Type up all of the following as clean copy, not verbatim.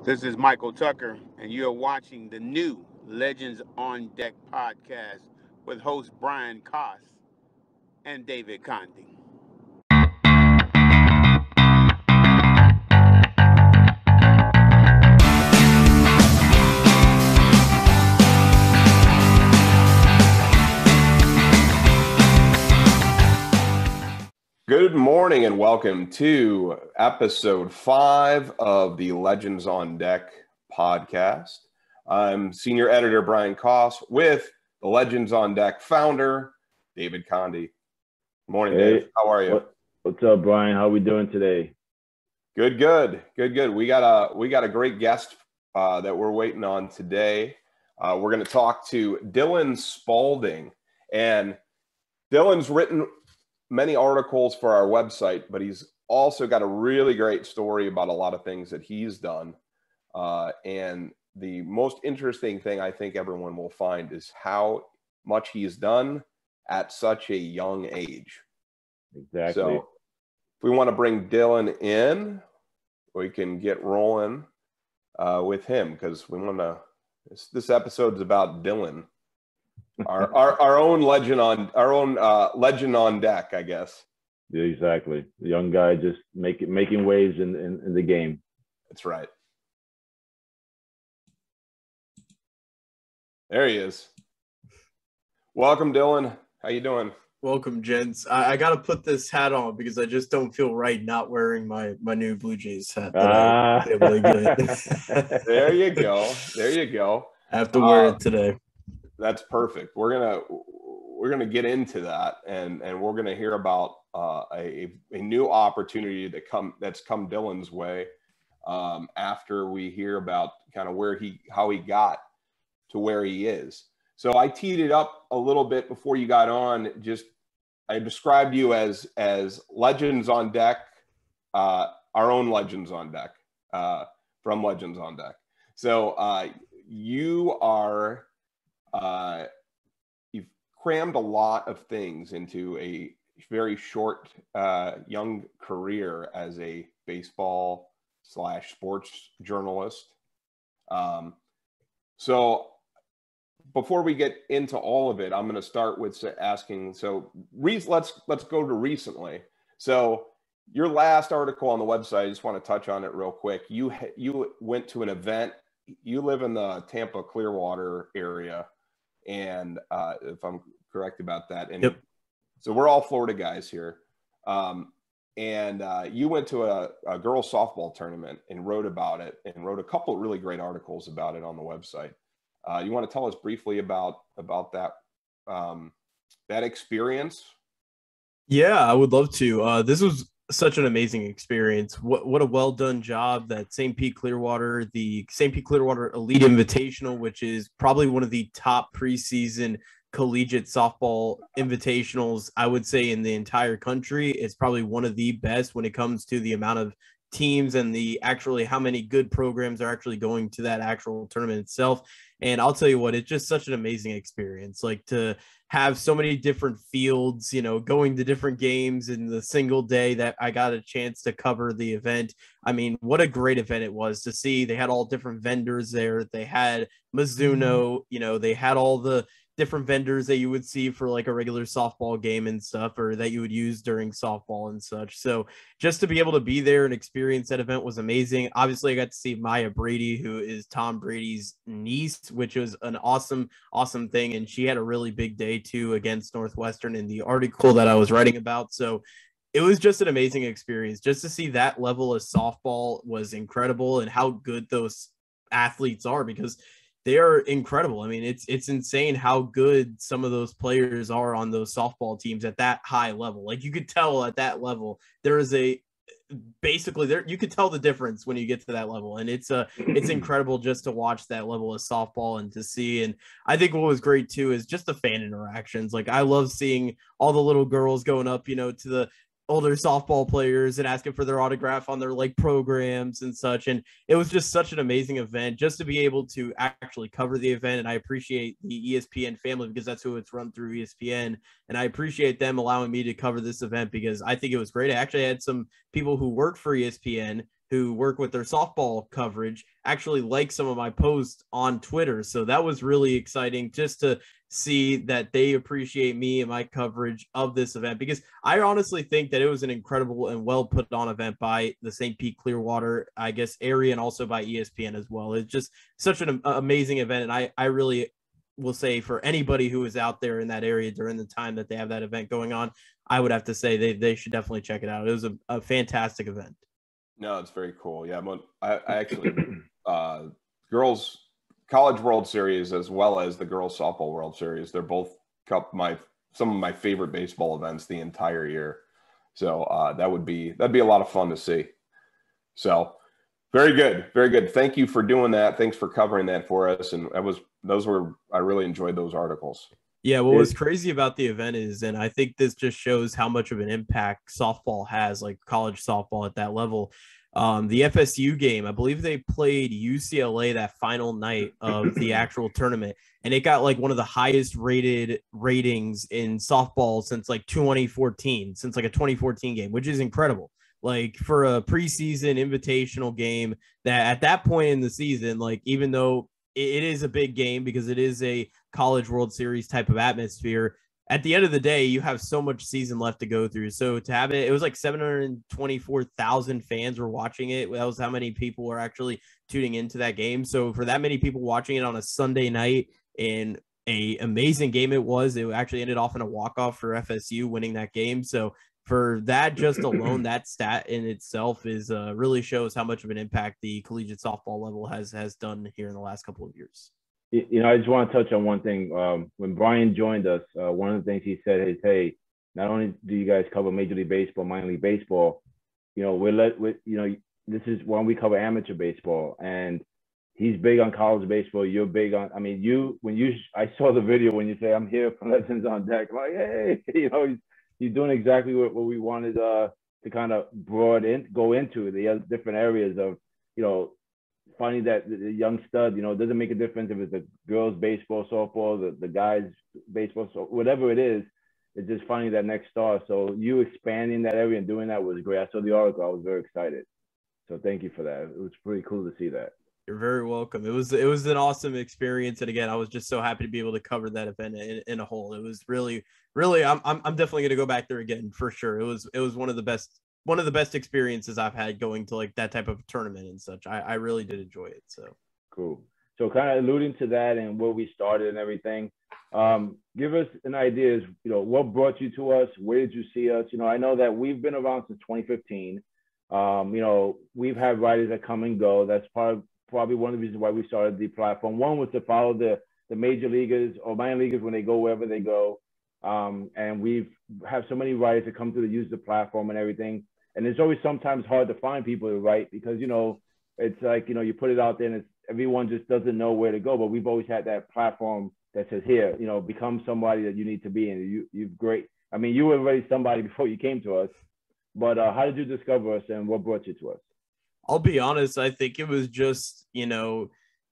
This is Michael Tucker, and you're watching the new Legends on Deck podcast with host Brian Koss and David Condi. Good morning and welcome to episode 5 of the Legends on Deck podcast. I'm senior editor Brian Koss with the Legends on Deck founder, David Condi. Good morning, Hey, Dave. How are you? What's up, Brian? How are we doing today? Good. We got a great guest that we're waiting on today. We're going to talk to Dylan Spaulding, and Dylan's written many articles for our website, but he's also got a really great story about a lot of things that he's done. And the most interesting thing I think everyone will find is how much he's done at such a young age. Exactly. So if we want to bring Dylan in, we can get rolling with him, because we want to, this episode's about Dylan. Our own legend on deck, I guess. Yeah, exactly. The young guy just making waves in the game. That's right. There he is. Welcome, Dylan. How you doing? Welcome, gents. I got to put this hat on because I just don't feel right not wearing my new Blue Jays hat. Really good. There you go. I have to wear it today. That's perfect. We're gonna get into that, and we're gonna hear about a new opportunity that's come Dylan's way after we hear about kind of how he got to where he is. So I teed it up a little bit before you got on. I described you as Legends on Deck, our own Legends on Deck, from Legends on Deck. So you are. You've crammed a lot of things into a very short, young career as a baseball/sports journalist. So before we get into all of it, I'm going to start with asking. So let's go to recently. So your last article on the website, I just want to touch on it real quick. You went to an event. You live in the Tampa Clearwater area. And if I'm correct about that. And yep. So we're all Florida guys here. And you went to a girls softball tournament and wrote about it, and wrote a couple of really great articles about it on the website. You want to tell us briefly about that experience? Yeah, I would love to. This was such an amazing experience. What a well done job that St. Pete Clearwater, the St. Pete Clearwater Elite Invitational, which is probably one of the top preseason collegiate softball invitationals, I would say, in the entire country. It's probably one of the best when it comes to the amount of teams and how many good programs are actually going to that actual tournament itself. And I'll tell you what, it's just such an amazing experience, like to have so many different fields, going to different games in the single day that I got a chance to cover the event. I mean, what a great event it was to see. They had all different vendors there. They had Mizuno, they had all the different vendors that you would see for like a regular softball game and stuff, or that you would use during softball and such. So just to be able to be there and experience that event was amazing. Obviously, I got to see Maya Brady, who is Tom Brady's niece, which was an awesome thing. And she had a really big day too against Northwestern in the article that I was writing about. So it was just an amazing experience. Just to see that level of softball was incredible, and how good those athletes are, because they are incredible. I mean, it's insane how good some of those players are on those softball teams at that high level. Like, you could tell at that level, there is you could tell the difference when you get to that level. And it's incredible just to watch that level of softball and to see. And I think what was great too is just the fan interactions. Like, I love seeing all the little girls going up, to the older softball players and asking for their autograph on their like programs and such. And it was just such an amazing event just to be able to actually cover the event. And I appreciate the ESPN family because that's who it's run through, ESPN. And I appreciate them allowing me to cover this event because I think it was great. I actually had some people who worked for ESPN who work with their softball coverage actually like some of my posts on Twitter. So that was really exciting just to see that they appreciate me and my coverage of this event, because I honestly think that it was an incredible and well put on event by the St. Pete Clearwater, I guess, area, and also by ESPN as well. It's just such an amazing event. And I really will say, for anybody who is out there in that area during the time that they have that event going on, I would have to say they should definitely check it out. It was a fantastic event. No, it's very cool. Yeah, I actually girls College World Series as well as the girls softball World Series, they're both some of my favorite baseball events the entire year. So that'd be a lot of fun to see. So very good, very good. Thank you for doing that. Thanks for covering that for us. And I really enjoyed those articles. Yeah, what was crazy about the event is, and I think this just shows how much of an impact softball has, like college softball at that level. The FSU game, I believe they played UCLA that final night of the actual tournament, and it got like one of the highest rated ratings in softball since like 2014, since like a 2014 game, which is incredible. Like for a preseason invitational game that at that point in the season, like even though it is a big game because it is a College World Series type of atmosphere, at the end of the day, you have so much season left to go through. So to have it was like 724,000 fans were watching it. That was how many people were actually tuning into that game. So for that many people watching it on a Sunday night, and a amazing game it was, it actually ended off in a walk-off for FSU winning that game. So for that just alone, that stat in itself is really shows how much of an impact the collegiate softball level has done here in the last couple of years. I just want to touch on one thing. When Brian joined us, one of the things he said is, hey, not only do you guys cover Major League Baseball, minor league baseball, this is when we cover amateur baseball, and he's big on college baseball. You're big on, I saw the video when you say, I'm here for Legends on Deck. I'm like, hey, he's doing exactly what we wanted to kind of go into the other different areas of, finding that the young stud, it doesn't make a difference if it's a girls baseball, softball, the guys baseball, so whatever it is, it's just finding that next star. So you expanding that area and doing that was great. I saw the article. I was very excited. So thank you for that. It was pretty cool to see that. You're very welcome. It was an awesome experience, and again, I was just so happy to be able to cover that event in a whole. It was really. I'm definitely going to go back there again for sure. It was one of the best experiences I've had going to like that type of tournament and such. I really did enjoy it. So cool. So kind of alluding to that and where we started and everything, give us an idea. What brought you to us? Where did you see us? I know that we've been around since 2015. We've had writers that come and go. That's probably one of the reasons why we started the platform. One was to follow the major leaguers or minor leaguers when they go wherever they go. And we've have so many writers that come through to use the platform and everything. And it's always sometimes hard to find people to write because, it's like, you put it out there and everyone just doesn't know where to go. But we've always had that platform that says, here, become somebody that you need to be. And you're great. I mean, you were already somebody before you came to us. But how did you discover us and what brought you to us? I'll be honest. I think it was just,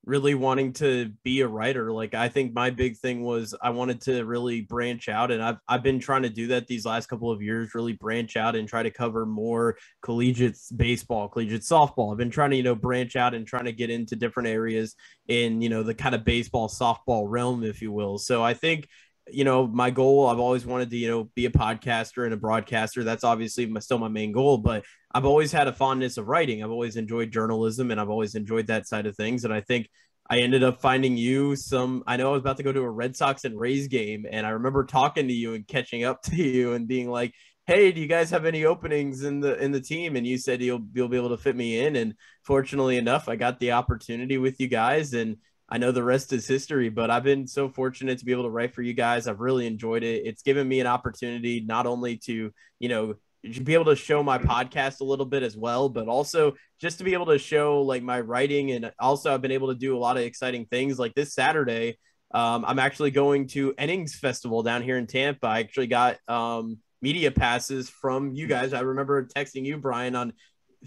really wanting to be a writer. Like, I think my big thing was I wanted to really branch out, and I've been trying to do that these last couple of years, really branch out and try to cover more collegiate baseball, collegiate softball. I've been trying to, branch out and trying to get into different areas in, the kind of baseball, softball realm, if you will. So I think, my goal, I've always wanted to, be a podcaster and a broadcaster. That's obviously still my main goal, but I've always had a fondness of writing. I've always enjoyed journalism and I've always enjoyed that side of things. And I think I ended up finding I know I was about to go to a Red Sox and Rays game. And I remember talking to you and catching up to you and being like, hey, do you guys have any openings in the team? And you said you'll be able to fit me in. And fortunately enough, I got the opportunity with you guys, and I know the rest is history, but I've been so fortunate to be able to write for you guys. I've really enjoyed it. It's given me an opportunity not only to, be able to show my podcast a little bit as well, but also just to be able to show like my writing. And also I've been able to do a lot of exciting things like this Saturday. I'm actually going to Innings Festival down here in Tampa. I actually got media passes from you guys. I remember texting you, Brian, on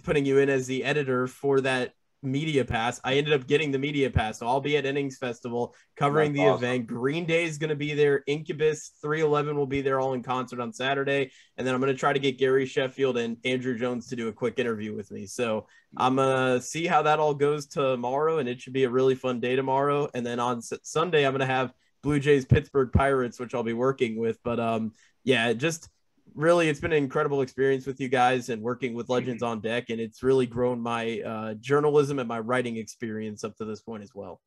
putting you in as the editor for that media pass. I ended up getting the media pass. So I'll be at Innings Festival covering That's the awesome. event. Green Day is going to be there. Incubus 311 will be there all in concert on Saturday. And then I'm going to try to get Gary Sheffield and Andrew Jones to do a quick interview with me. So I'm going to see how that all goes tomorrow. And it should be a really fun day tomorrow. And then on Sunday, I'm going to have Blue Jays Pittsburgh Pirates, which I'll be working with. But yeah, just really, it's been an incredible experience with you guys and working with Legends on Deck. And it's really grown my journalism and my writing experience up to this point as well.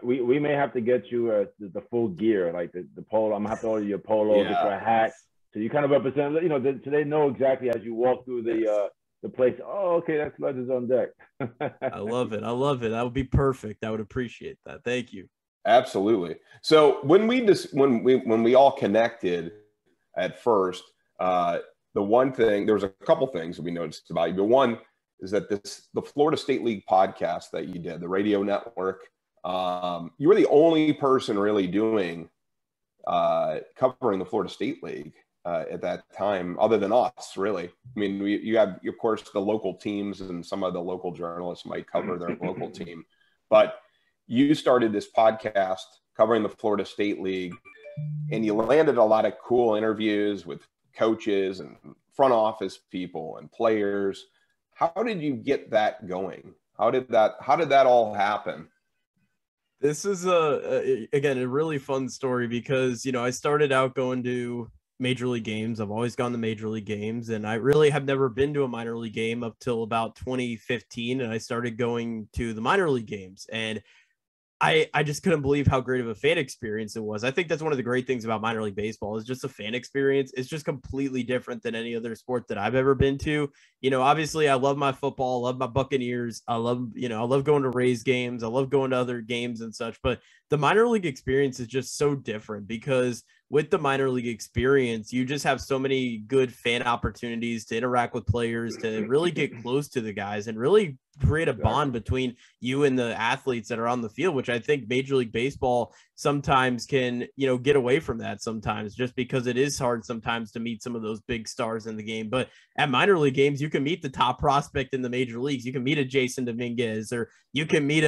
We may have to get you the full gear, like the polo. I'm gonna have to order your polo, get you a hat, so you kind of represent. You know, so they know exactly as you walk through the place. Oh, okay, that's Legends on Deck. I love it. I love it. That would be perfect. I would appreciate that. Thank you. Absolutely. So when we all connected at first, the one thing, there was a couple things that we noticed about you, but one is that the Florida State League podcast that you did, the radio network. You were the only person really doing covering the Florida State League at that time, other than us, really. I mean, you have, of course, the local teams, and some of the local journalists might cover their local team. But you started this podcast covering the Florida State League, and you landed a lot of cool interviews with coaches and front office people and players. How did you get that going? How did that all happen? This is again, a really fun story because, you know, I started out going to major league games. I've always gone to major league games, and I really have never been to a minor league game up till about 2015. And I started going to the minor league games, and I just couldn't believe how great of a fan experience it was. I think that's one of the great things about minor league baseball is just a fan experience. It's just completely different than any other sport that I've ever been to. You know, obviously I love my football, I love my Buccaneers. I love going to Rays games. I love going to other games and such, but the minor league experience is just so different because with the minor league experience, you just have so many good fan opportunities to interact with players, to really get close to the guys and really create a bond between you and the athletes that are on the field, which I think Major League Baseball sometimes can, you know, get away from that sometimes just because it is hard sometimes to meet some of those big stars in the game. But at minor league games, you can meet the top prospect in the major leagues. You can meet a Jason Dominguez, or you can meet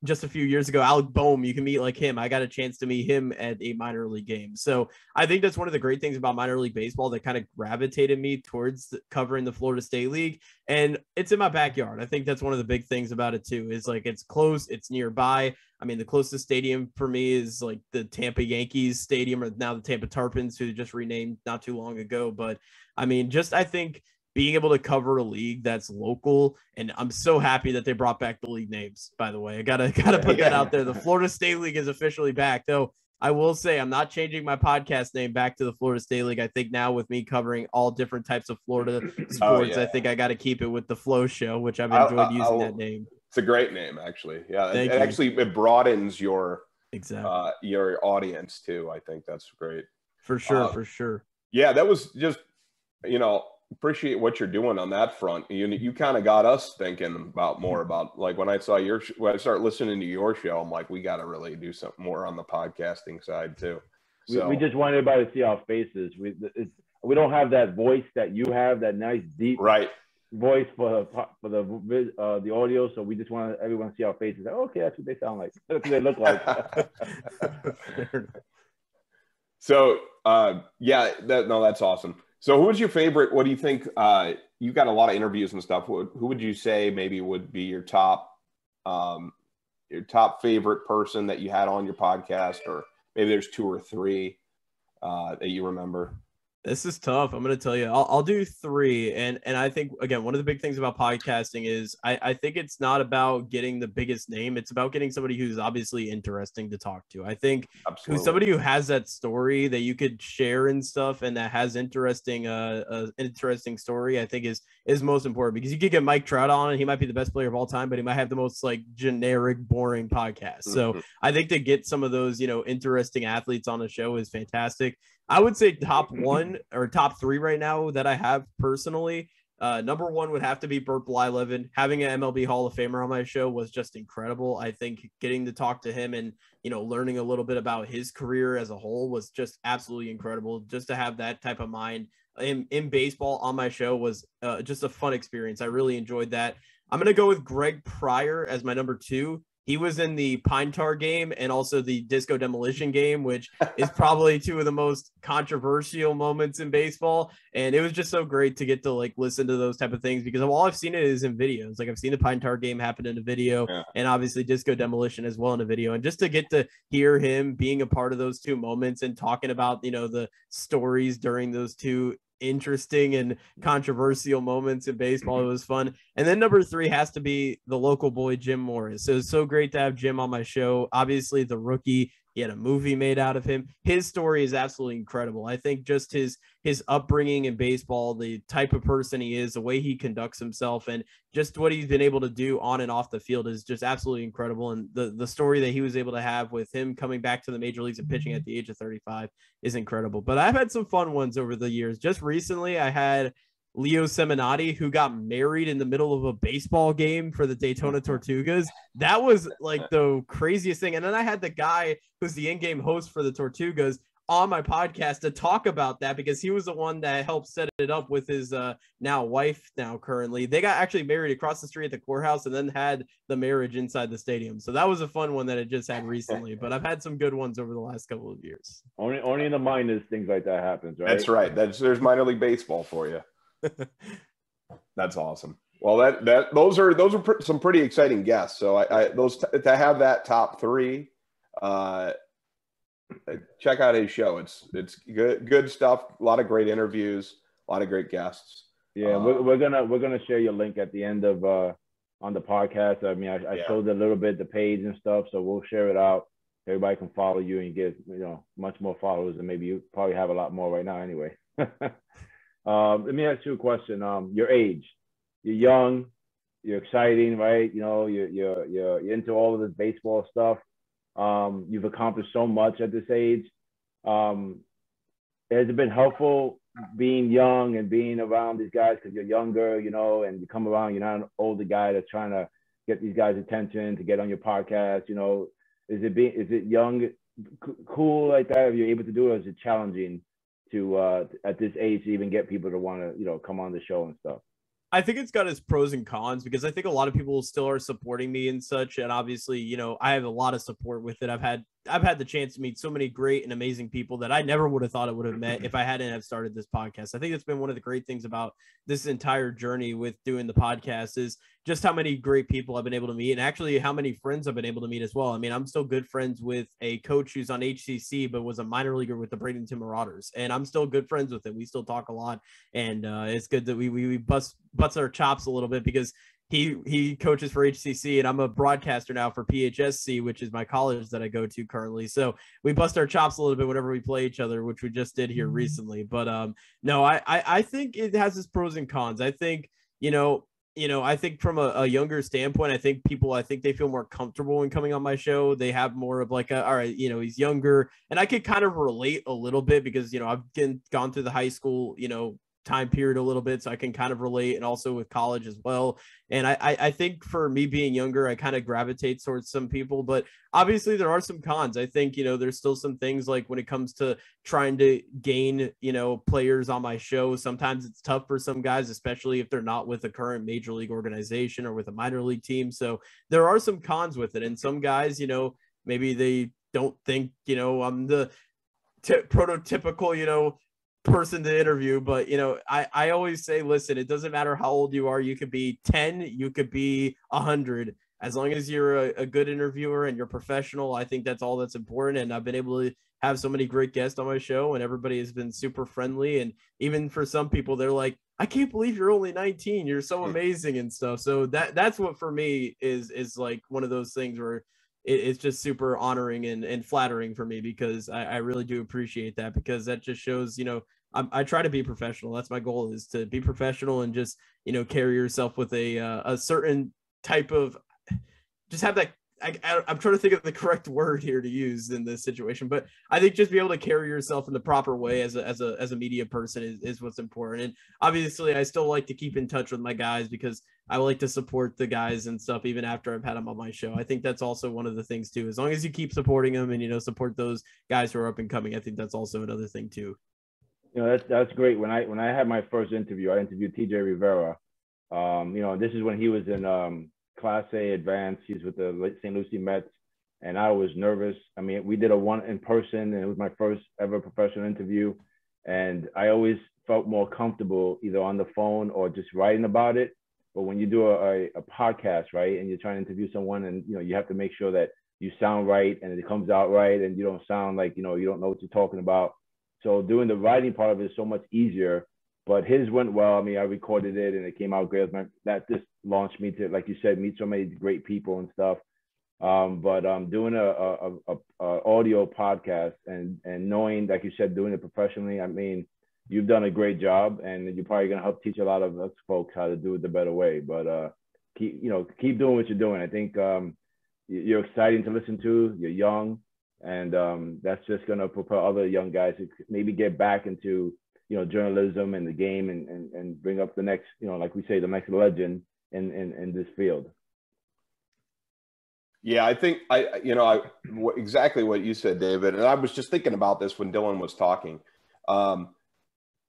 just a few years ago, Alec Boehm, you can meet like him. I got a chance to meet him at a minor league game. So I think that's one of the great things about minor league baseball that kind of gravitated me towards covering the Florida State League. And it's in my backyard. I think that's one of the big things about it too, is like, it's close, it's nearby. I mean, the closest stadium for me is like the Tampa Yankees stadium, or now the Tampa Tarpons, who just renamed not too long ago. But I mean, I think being able to cover a league that's local, and I'm so happy that they brought back the league names, by the way. I gotta put that out there. The Florida State League is officially back, though. I will say I'm not changing my podcast name back to the Florida State League. I think now with me covering all different types of Florida sports, I think I got to keep it with the Flow Show, which I've enjoyed using that name. It's a great name, actually. Yeah, Thank you. Actually it broadens your audience too. I think that's great. For sure. Yeah, that was just, appreciate what you're doing on that front. You kind of got us thinking about more about, like, when I started listening to your show, I'm like, we got to really do something more on the podcasting side too. So we just want everybody to see our faces. We don't have that voice that you have, that nice deep voice for the audio. So we just want everyone to see our faces. Like, okay, that's what they sound like. That's what they look like. So that's awesome. So who was your favorite? What do you think? You got a lot of interviews and stuff. Who would you say maybe would be your top favorite person that you had on your podcast, or maybe there's two or three that you remember? This is tough. I'm going to tell you, I'll do three. And I think, again, one of the big things about podcasting is I think it's not about getting the biggest name. It's about getting somebody who's obviously interesting to talk to. I think who's somebody who has that story that you could share and stuff, and that has interesting story, I think is most important, because you could get Mike Trout on and he might be the best player of all time, but he might have the most like generic, boring podcast. So I think to get some of those, interesting athletes on the show is fantastic. I would say top one or top three right now that I have personally. Number one would have to be Burt Blyleven. Having an MLB Hall of Famer on my show was just incredible. I think getting to talk to him and, learning a little bit about his career as a whole was just absolutely incredible. Just to have that type of mind in baseball on my show was just a fun experience. I really enjoyed that. I'm going to go with Greg Pryor as my number 2. He was in the Pine Tar game and also the Disco Demolition game, which is probably 2 of the most controversial moments in baseball. And it was just so great to get to like listen to those type of things, because all I've seen it is in videos. Like I've seen the Pine Tar game happen in a video, and obviously Disco Demolition as well in a video. And just to get to hear him being a part of those 2 moments and talking about, the stories during those 2 interesting and controversial moments in baseball, it was fun. And then number 3 has to be the local boy, Jim Morris. So it's so great to have Jim on my show. Obviously the rookie, he had a movie made out of him. His story is absolutely incredible. I think just his upbringing in baseball, the type of person he is, the way he conducts himself, and just what he's been able to do on and off the field is just absolutely incredible. And the story that he was able to have with him coming back to the major leagues and pitching at the age of 35 is incredible. But I've had some fun ones over the years. Just recently, I had Leo Seminati, who got married in the middle of a baseball game for the Daytona Tortugas. That was like the craziest thing. And then I had the guy who's the in-game host for the Tortugas on my podcast to talk about that, because he was the one that helped set it up with his wife currently. They got actually married across the street at the courthouse and then had the marriage inside the stadium. So that was a fun one that I just had recently, but I've had some good ones over the last couple of years. Only in the minors things like that happens, right? That's right. There's minor league baseball for you. That's awesome. Well, those are some pretty exciting guests. So to have that top 3, check out his show. It's good stuff. A lot of great interviews, a lot of great guests. Yeah, we're gonna share your link at the end of on the podcast. I mean, I showed a little bit the page and stuff, so we'll share it out. Everybody can follow you and get much more followers, and maybe you probably have a lot more right now anyway. Let me ask you a question. Your age, you're young, you're exciting, right? You're into all of this baseball stuff. You've accomplished so much at this age. Has it been helpful being young and being around these guys because you're younger, and you come around, you're not an older guy that's trying to get these guys' attention to get on your podcast? Is it young, cool like that? Are you able to do it? Or is it challenging to at this age to even get people to want to come on the show and stuff? I think it's got its pros and cons, because I think a lot of people still are supporting me and such. And obviously, I have a lot of support with it. I've had the chance to meet so many great and amazing people that I never would have thought I would have met if I hadn't have started this podcast. I think it's been one of the great things about this entire journey with doing the podcast is just how many great people I've been able to meet, and actually how many friends I've been able to meet as well. I mean, I'm still good friends with a coach who's on HCC, but was a minor leaguer with the Bradenton Marauders, and I'm still good friends with him. We still talk a lot, and it's good that we bust our chops a little bit, because he coaches for HCC and I'm a broadcaster now for PHSC, which is my college that I go to currently. So we bust our chops a little bit whenever we play each other, which we just did here recently. But no, I think it has its pros and cons. I think, I think from a younger standpoint, I think they feel more comfortable when coming on my show. They have more of like all right, he's younger, and I could kind of relate a little bit because, I've gone through the high school, time period a little bit, so I can kind of relate, and also with college as well. And I think for me being younger, I kind of gravitate towards some people, but obviously there are some cons. I think, there's still some things like when it comes to trying to gain, players on my show, sometimes it's tough for some guys, especially if they're not with a current major league organization or with a minor league team. So there are some cons with it. And some guys, maybe they don't think, I'm the prototypical, person to interview, but I always say, listen, it doesn't matter how old you are. You could be 10, you could be 100, as long as you're a good interviewer and you're professional. I think that's all that's important. And I've been able to have so many great guests on my show, and everybody has been super friendly. And even for some people, they're like, I can't believe you're only 19, you're so amazing and stuff. So that's what for me is like one of those things where it's just super honoring and flattering for me, because I really do appreciate that, because that just shows, I try to be professional. That's my goal, is to be professional and just, carry yourself with a certain type of, just have that. I'm trying to think of the correct word here to use in this situation, but I think just be able to carry yourself in the proper way as a media person is what's important. And obviously I still like to keep in touch with my guys, because I like to support the guys and stuff, even after I've had them on my show. I think that's also one of the things too, as long as you keep supporting them and, support those guys who are up and coming. I think that's also another thing too. That's great. When I had my first interview, I interviewed TJ Rivera, This is when he was in Class A Advanced. He's with the St. Lucie Mets, and I was nervous. I mean, we did a one in person, and it was my first ever professional interview, and I always felt more comfortable either on the phone or just writing about it. But when you do a podcast, right, and you're trying to interview someone, and you have to make sure that you sound right and it comes out right, and you don't sound like you don't know what you're talking about. So doing the writing part of it is so much easier. But his went well. I mean, I recorded it and it came out great. That just launched me to, like you said, meet so many great people and stuff. But doing a audio podcast and knowing, like you said, doing it professionally, I mean, you've done a great job, and you're probably gonna help teach a lot of us folks how to do it the better way. But keep doing what you're doing. I think you're exciting to listen to. You're young, and that's just gonna propel other young guys to maybe get back into journalism and the game, and bring up the next, like we say, the next legend in this field. Yeah, I think exactly what you said, David. And I was just thinking about this when Dylan was talking.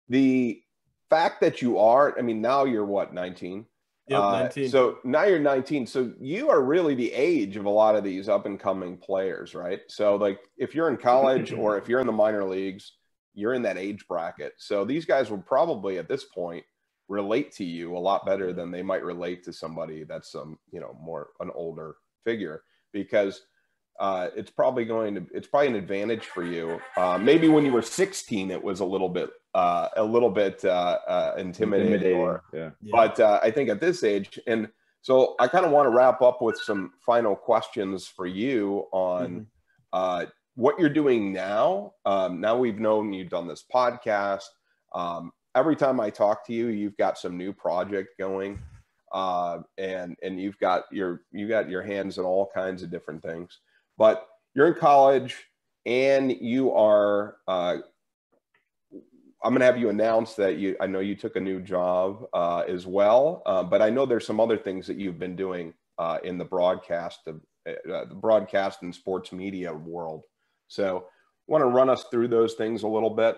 The fact that you are, I mean, now you're what, 19? Yep, 19. So now you're 19. So you are really the age of a lot of these up and coming players, right? So like if you're in college or if you're in the minor leagues, you're in that age bracket. So these guys will probably at this point relate to you a lot better than they might relate to somebody that's more an older figure, because it's probably an advantage for you. Maybe when you were 16, it was a little bit intimidating. Yeah. But I think at this age, and so I kind of want to wrap up with some final questions for you on what you're doing now. Now we've known you've done this podcast. Every time I talk to you, you've got some new project going. And you've got your hands in all kinds of different things, but you're in college and you are, I'm going to have you announce that I know you took a new job, as well. But I know there's some other things that you've been doing, in the broadcast and sports media world. So want to run us through those things a little bit?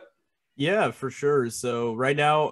Yeah, for sure. So right now,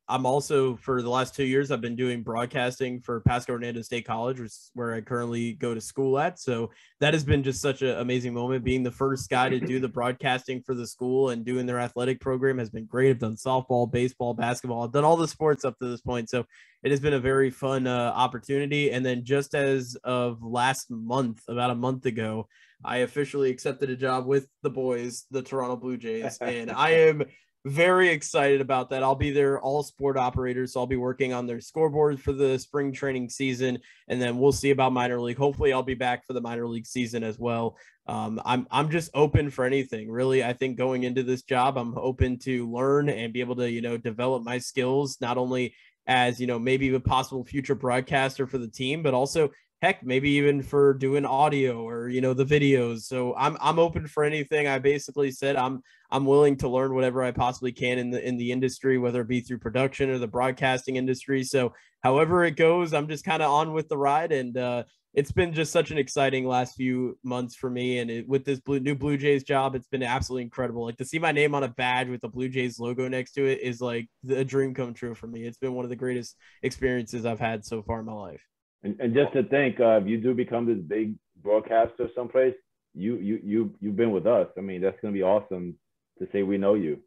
I'm also, for the last 2 years, I've been doing broadcasting for Pasco Hernando State College, which is where I currently go to school at. So that has been just such an amazing moment. Being the first guy to do the broadcasting for the school and doing their athletic program has been great. I've done softball, baseball, basketball. I've done all the sports up to this point. So it has been a very fun opportunity. And then just as of last month, about a month ago, I officially accepted a job with the boys, the Toronto Blue Jays, and I am very excited about that. I'll be their all sport operator, so I'll be working on their scoreboard for the spring training season, and then we'll see about minor league. Hopefully I'll be back for the minor league season as well. I'm just open for anything, really. I think going into this job, I'm open to learn and be able to, develop my skills, not only as, maybe a possible future broadcaster for the team, but also heck, maybe even for doing audio or, the videos. So I'm open for anything. I basically said I'm willing to learn whatever I possibly can in the industry, whether it be through production or the broadcasting industry. So however it goes, I'm just kind of on with the ride. And it's been just such an exciting last few months for me. And with this new Blue Jays job, it's been absolutely incredible. Like to see my name on a badge with the Blue Jays logo next to it is like a dream come true for me. It's been one of the greatest experiences I've had so far in my life. And just to think, if you do become this big broadcaster someplace, you've been with us. I mean, that's going to be awesome to say we know you.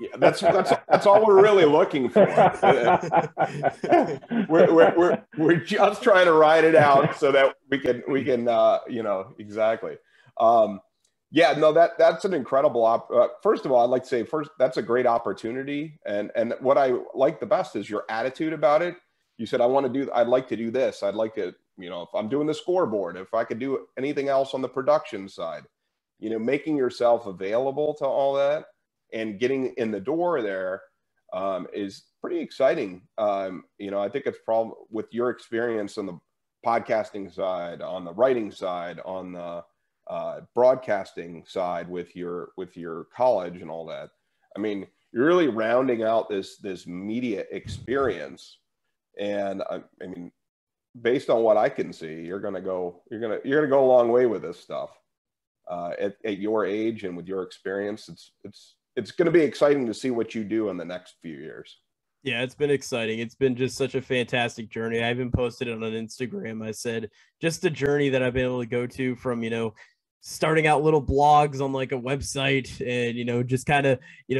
Yeah, that's all we're really looking for. we're just trying to ride it out so that we can exactly. Yeah, no, that's an incredible first of all, I'd like to say that's a great opportunity, and what I like the best is your attitude about it. You said, I'd like to do this. I'd like to, if I'm doing the scoreboard, if I could do anything else on the production side, making yourself available to all that and getting in the door there is pretty exciting. I think it's probably with your experience on the podcasting side, on the writing side, on the broadcasting side with your college and all that. I mean, you're really rounding out this media experience. And I mean, based on what I can see, you're gonna go a long way with this stuff. At your age and with your experience, it's going to be exciting to see what you do in the next few years. Yeah, it's been exciting. It's been just such a fantastic journey. I even posted it on Instagram. I said just the journey that I've been able to go to from, starting out little blogs on like a website and, just kind of,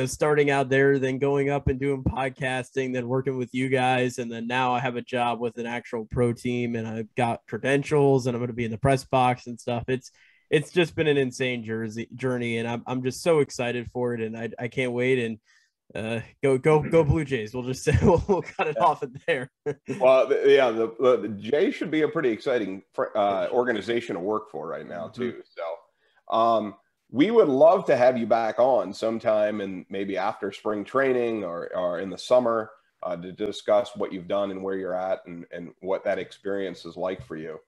starting out there, then going up and doing podcasting, then working with you guys. And then now I have a job with an actual pro team and I've got credentials and I'm going to be in the press box and stuff. It's just been an insane journey and I'm just so excited for it. And I can't wait. And go Blue Jays. We'll just say we'll cut it off at there. Well, the Jays should be a pretty exciting organization to work for right now too. So we would love to have you back on sometime and maybe after spring training or in the summer to discuss what you've done and where you're at and what that experience is like for you,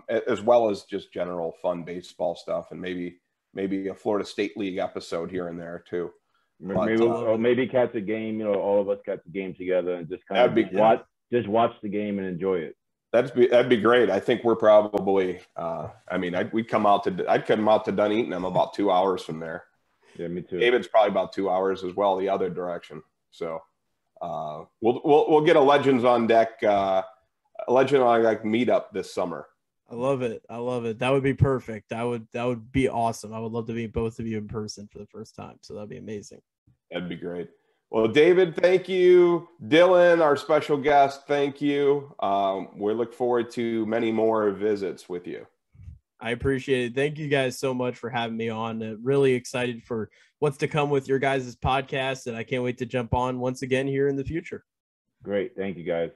as well as just general fun baseball stuff and maybe a Florida State League episode here and there too. Maybe catch a game. All of us catch a game together and just kind of watch the game and enjoy it. That'd be great. I think we're probably. I'd come out to Dunedin. I'm about 2 hours from there. Yeah, me too. David's probably about 2 hours as well, the other direction. So we'll get a Legends on Deck, meetup this summer. I love it. That would be perfect. That would be awesome. I would love to meet both of you in person for the first time. So that'd be amazing. That'd be great. Well, David, thank you. Dylan, our special guest, thank you. We look forward to many more visits with you. I appreciate it. Thank you guys so much for having me on. Really excited for what's to come with your guys' podcast, and I can't wait to jump on once again here in the future. Great. Thank you, guys.